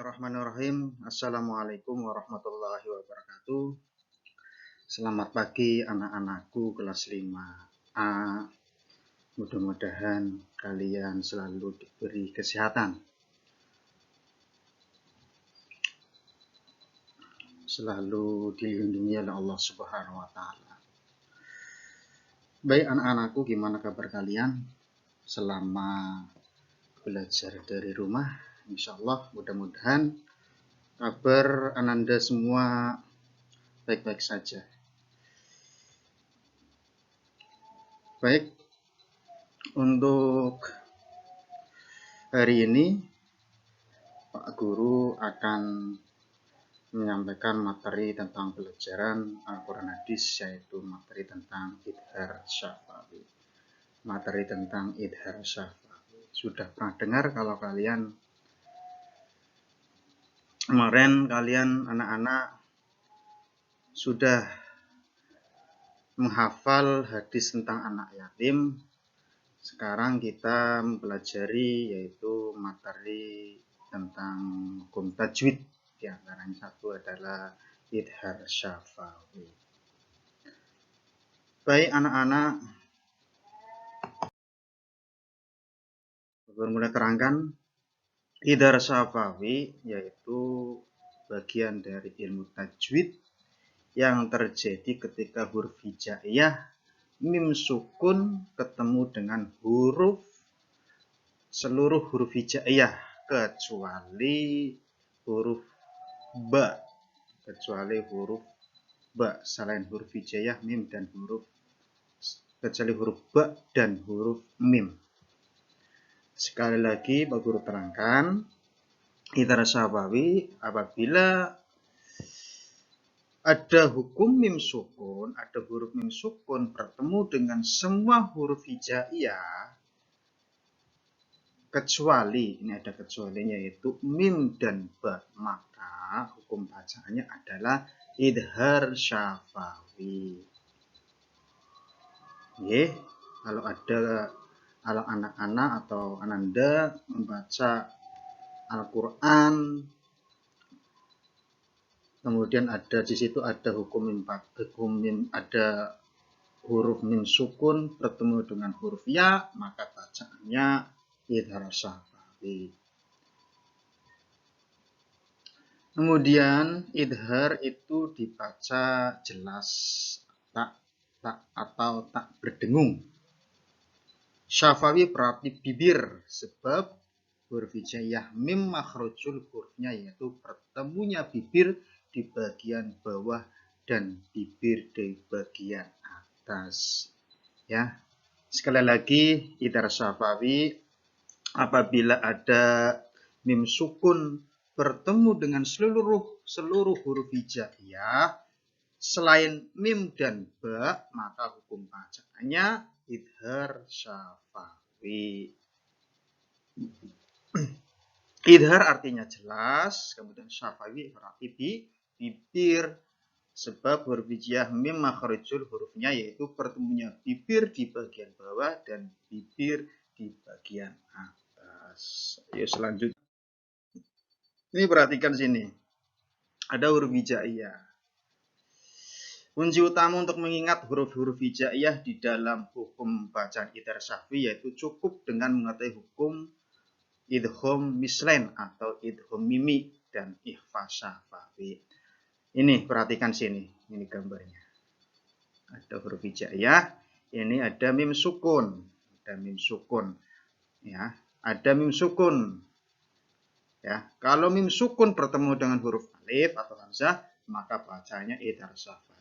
Bismillahirrahmanirrahim. Assalamualaikum warahmatullahi wabarakatuh. Selamat pagi anak-anakku kelas 5A. Mudah-mudahan kalian selalu diberi kesehatan, selalu dilindungi oleh Allah Subhanahu wa Ta'ala. Baik anak-anakku, gimana kabar kalian selama belajar dari rumah? Insya Allah mudah-mudahan kabar Ananda semua baik-baik saja. Baik, untuk hari ini Pak Guru akan menyampaikan materi tentang pelajaran Al-Quran Hadis, yaitu materi tentang Idhar Syafawi. Materi tentang Idhar Syafawi. Sudah pernah dengar kalau kalian kemarin anak-anak sudah menghafal hadis tentang anak yatim. Sekarang kita mempelajari yaitu materi tentang hukum tajwid. Di antaranya satu adalah Idhar Syafawi. Baik anak-anak, mulai terangkan. Idhar Syafawi yaitu bagian dari ilmu tajwid yang terjadi ketika huruf hijaiyah mim sukun ketemu dengan seluruh huruf hijaiyah kecuali huruf ba. Selain huruf hijaiyah mim dan kecuali huruf ba dan huruf mim. Sekali lagi Pak Guru terangkan, Idhar Syafawi apabila ada hukum mim sukun, ada huruf mim sukun bertemu dengan semua huruf hijaiyah kecuali, ini ada kecualinya yaitu mim dan ba, maka hukum bacaannya adalah Idhar Syafawi. Kalau anak-anak atau Ananda membaca Al-Quran, kemudian ada di situ ada ada huruf mim sukun bertemu dengan huruf ya, maka bacaannya Idhar Syafawi. Kemudian idhar itu dibaca jelas, tak atau tak berdengung. Syafawi berarti bibir, sebab huruf hijaiyah mim makhrajul hurufnya yaitu bertemunya bibir di bagian bawah dan bibir di bagian atas. Ya, sekali lagi Idhar Syafawi apabila ada mim sukun bertemu dengan seluruh huruf hijaiyah selain mim dan ba, maka hukum bacaannya Idhar Syafawi. Idhar artinya jelas, kemudian Syafawi berarti bibir, sebab huruf hijaiyah mim makhrajul hurufnya yaitu bertemunya bibir di bagian bawah dan bibir di bagian atas. Ayo selanjutnya. Ini perhatikan sini. Ada huruf hijaiyah. Kunci utama untuk mengingat huruf-huruf hijaiyah di dalam hukum bacaan Idhar Syafawi yaitu cukup dengan mengetahui hukum idgham mislain atau idgham mimi dan ikhfa syafawi. Ini perhatikan sini, ini gambarnya. Ada huruf hijaiyah, ini ada mim sukun, ya, ada mim sukun. Ya, kalau mim sukun bertemu dengan huruf alif atau hamzah, maka bacanya Idhar Syafawi.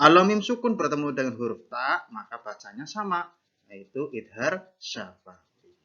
Kalau mim sukun bertemu dengan huruf ta, maka bacanya sama, yaitu Idhar Syafawi.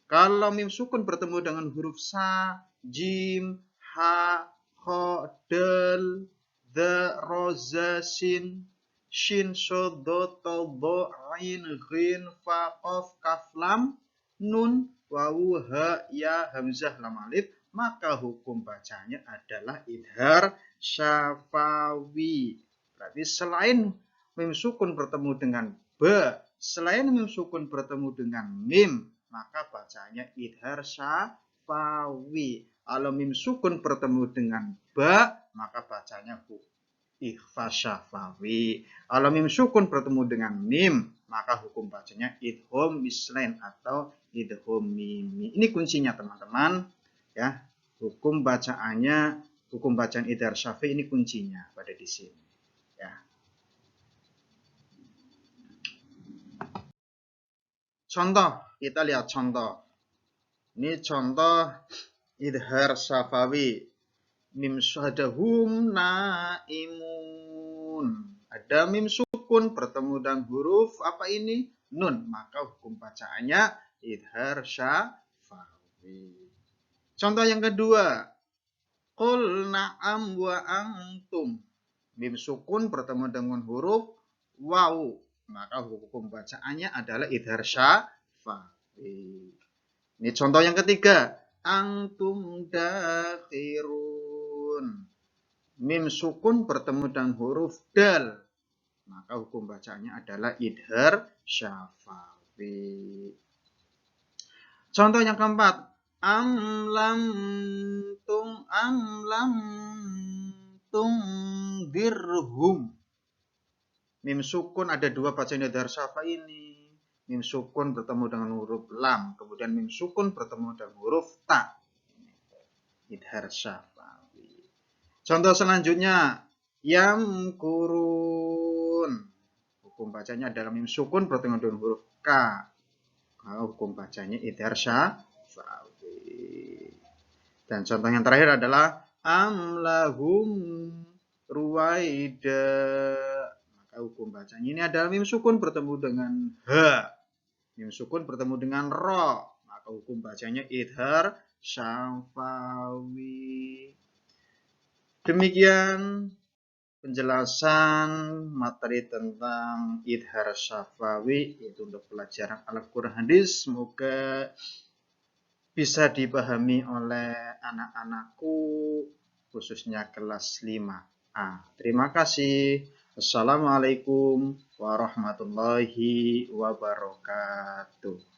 Kalau mim sukun bertemu dengan huruf sa, jim, ha, kho, del, the, roza, sin, shin, shod, do, to, bo, ain, ghin, fa, qaf, kaf, lam, nun, wawu, ha, ya, hamzah, lam, alif, maka hukum bacanya adalah Idhar Syafawi. Berarti selain mim sukun bertemu dengan ba, selain mim sukun bertemu dengan mim, maka bacanya Idhar Syafawi. ikhfawi. Kalau mim sukun bertemu dengan ba, maka bacanya ikhfa syafawi. Kalau mim sukun bertemu dengan mim, maka hukum bacanya idgham mislain atau idgham mimi. Ini kuncinya teman-teman, ya. Hukum bacaan idhar syafi ini kuncinya pada di sini, ya. Contoh, kita lihat contoh. Ini contoh idhar syafawi. Mim syadahum naimun. Ada mim sukun bertemu dengan huruf apa ini? Nun. Maka hukum bacaannya idhar syafawi. Contoh yang kedua. Qul na'am wa antum. Mim sukun bertemu dengan huruf waw. Maka hukum bacaannya adalah idhar syafawi. Ini contoh yang ketiga. Antum dakhirun. Mim sukun bertemu dengan huruf dal. Maka hukum bacaannya adalah idhar syafawi. Contoh yang keempat. Am lam tung dirhum. Mim sukun ada dua bacaan idhar syafawi ini. Mim sukun bertemu dengan huruf lam. Kemudian mim sukun bertemu dengan huruf ta. Idhar syafawi. Contoh selanjutnya. Yam kurun. Hukum bacanya adalah mim sukun bertemu dengan huruf k. Hukum bacanya idhar syafawi. Dan contoh yang terakhir adalah amlahum ruwaida. Maka hukum bacanya ini adalah mim sukun bertemu dengan ha. Mim sukun bertemu dengan ro. Maka hukum bacanya idhar syafawi. Demikian penjelasan materi tentang idhar syafawi, yaitu untuk pelajaran Al-Quran hadis. Semoga bisa dipahami oleh anak-anakku, khususnya kelas 5A. Terima kasih. Assalamualaikum warahmatullahi wabarakatuh.